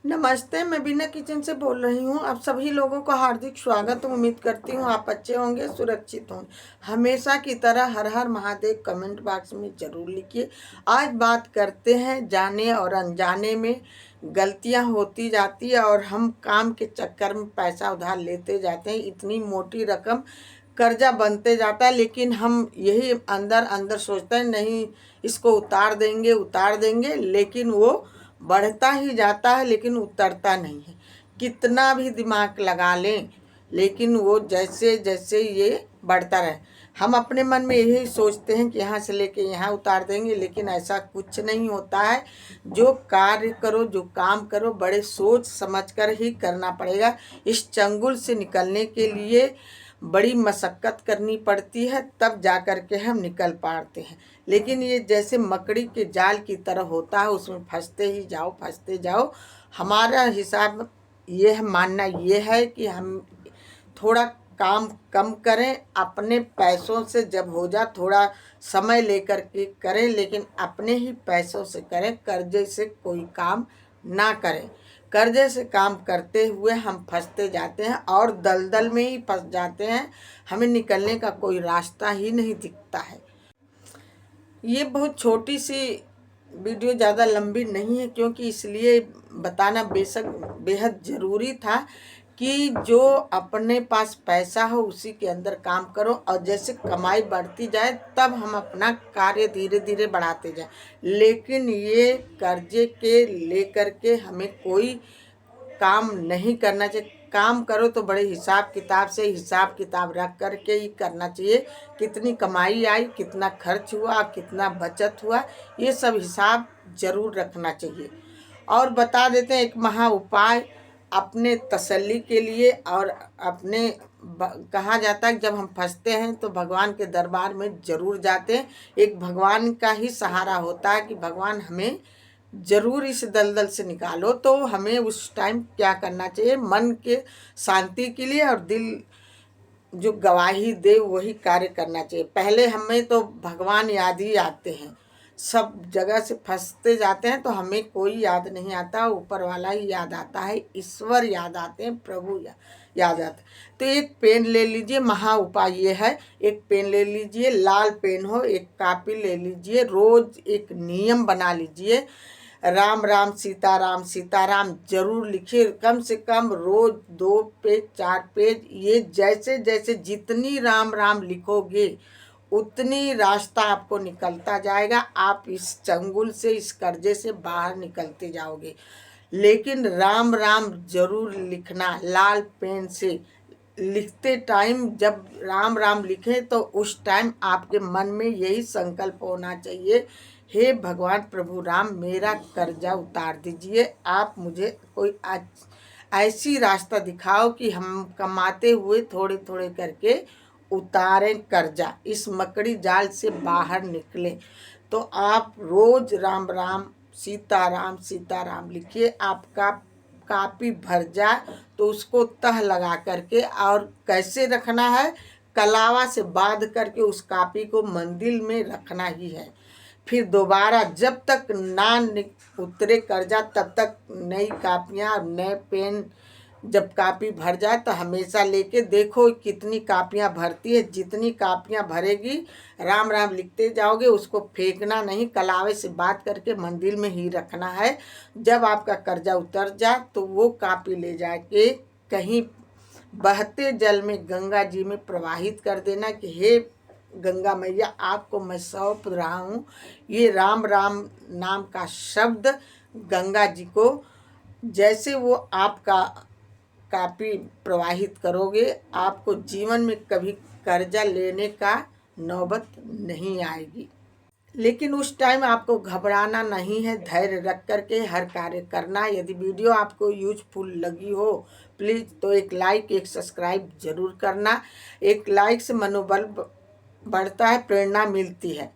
नमस्ते, मैं बीना किचन से बोल रही हूँ। आप सभी लोगों को हार्दिक स्वागत। उम्मीद करती हूँ आप अच्छे होंगे, सुरक्षित होंगे। हमेशा की तरह हर हर महादेव कमेंट बॉक्स में ज़रूर लिखिए। आज बात करते हैं जाने और अनजाने में गलतियाँ होती जाती है और हम काम के चक्कर में पैसा उधार लेते जाते हैं। इतनी मोटी रकम कर्जा बनते जाता है, लेकिन हम यही अंदर अंदर सोचते हैं नहीं इसको उतार देंगे, लेकिन वो बढ़ता ही जाता है, लेकिन उतरता नहीं है। कितना भी दिमाग लगा लें, लेकिन वो जैसे जैसे ये बढ़ता रहे। हम अपने मन में यही सोचते हैं कि यहाँ से लेके यहाँ उतार देंगे, लेकिन ऐसा कुछ नहीं होता है। जो कार्य करो, जो काम करो, बड़े सोच समझ कर ही करना पड़ेगा। इस चंगुल से निकलने के लिए बड़ी मशक्क़त करनी पड़ती है, तब जा कर के हम निकल पाते हैं। लेकिन ये जैसे मकड़ी के जाल की तरह होता है, उसमें फंसते जाओ। हमारा हिसाब ये है, मानना ये है कि हम थोड़ा काम कम करें, अपने पैसों से जब हो जा थोड़ा समय लेकर के करें, लेकिन अपने ही पैसों से करें। कर्जे से कोई काम ना करें। कर्जे से काम करते हुए हम फंसते जाते हैं और दलदल में ही फंस जाते हैं। हमें निकलने का कोई रास्ता ही नहीं दिखता है। ये बहुत छोटी सी वीडियो, ज़्यादा लंबी नहीं है, क्योंकि इसलिए बताना बेहद ज़रूरी था कि जो अपने पास पैसा हो उसी के अंदर काम करो, और जैसे कमाई बढ़ती जाए तब हम अपना कार्य धीरे धीरे बढ़ाते जाएं। लेकिन ये कर्जे के लेकर के हमें कोई काम नहीं करना चाहिए। काम करो तो बड़े हिसाब किताब रख कर के ही करना चाहिए। कितनी कमाई आई, कितना खर्च हुआ, कितना बचत हुआ, ये सब हिसाब जरूर रखना चाहिए। और बता देते हैं एक महा उपाय अपने तसल्ली के लिए। और अपने कहा जाता है कि जब हम फंसते हैं तो भगवान के दरबार में ज़रूर जाते हैं। एक भगवान का ही सहारा होता है कि भगवान हमें ज़रूर इस दलदल से निकालो। तो हमें उस टाइम क्या करना चाहिए, मन के शांति के लिए और दिल जो गवाही दे वही कार्य करना चाहिए। पहले हमें तो भगवान याद ही आते हैं। सब जगह से फंसते जाते हैं तो हमें कोई याद नहीं आता, ऊपर वाला ही याद आता है, ईश्वर याद आते हैं, प्रभु याद आते हैं। तो एक पेन ले लीजिए, महा उपाय ये है। एक पेन ले लीजिए, लाल पेन हो, एक कापी ले लीजिए, रोज एक नियम बना लीजिए, राम राम सीता राम जरूर लिखिए। कम से कम रोज 2 पेज 4 पेज, ये जैसे जैसे जितनी राम राम लिखोगे उतनी रास्ता आपको निकलता जाएगा। आप इस चंगुल से, इस कर्जे से बाहर निकलते जाओगे। लेकिन राम राम जरूर लिखना। लाल पेन से लिखते टाइम जब राम राम लिखें तो उस टाइम आपके मन में यही संकल्प होना चाहिए, हे भगवान प्रभु राम, मेरा कर्जा उतार दीजिए। आप मुझे कोई ऐसी रास्ता दिखाओ कि हम कमाते हुए थोड़े थोड़े करके उतारें कर्जा, इस मकड़ी जाल से बाहर निकलें। तो आप रोज राम राम सीता राम लिखिए। आपका कापी भर जाए तो उसको तह लगा करके, और कैसे रखना है, कलावा से बांध करके उस कापी को मंदिर में रखना ही है। फिर दोबारा जब तक ना उतरे कर्जा तब तक नई कापियाँ, नए पेन, जब कापी भर जाए तो हमेशा लेके देखो कितनी कापियाँ भरती है। जितनी कापियाँ भरेगी राम राम लिखते जाओगे, उसको फेंकना नहीं, कलावे से बात करके मंदिर में ही रखना है। जब आपका कर्जा उतर जाए तो वो कापी ले जाके कहीं बहते जल में गंगा जी में प्रवाहित कर देना कि हे गंगा मैया, आपको मैं सौंप रहा हूँ। ये राम राम नाम का शब्द गंगा जी को, जैसे वो आपका कापी प्रवाहित करोगे, आपको जीवन में कभी कर्जा लेने का नौबत नहीं आएगी। लेकिन उस टाइम आपको घबराना नहीं है, धैर्य रख करके हर कार्य करना। यदि वीडियो आपको यूजफुल लगी हो प्लीज़ तो एक लाइक, एक सब्सक्राइब जरूर करना। एक लाइक से मनोबल बढ़ता है, प्रेरणा मिलती है।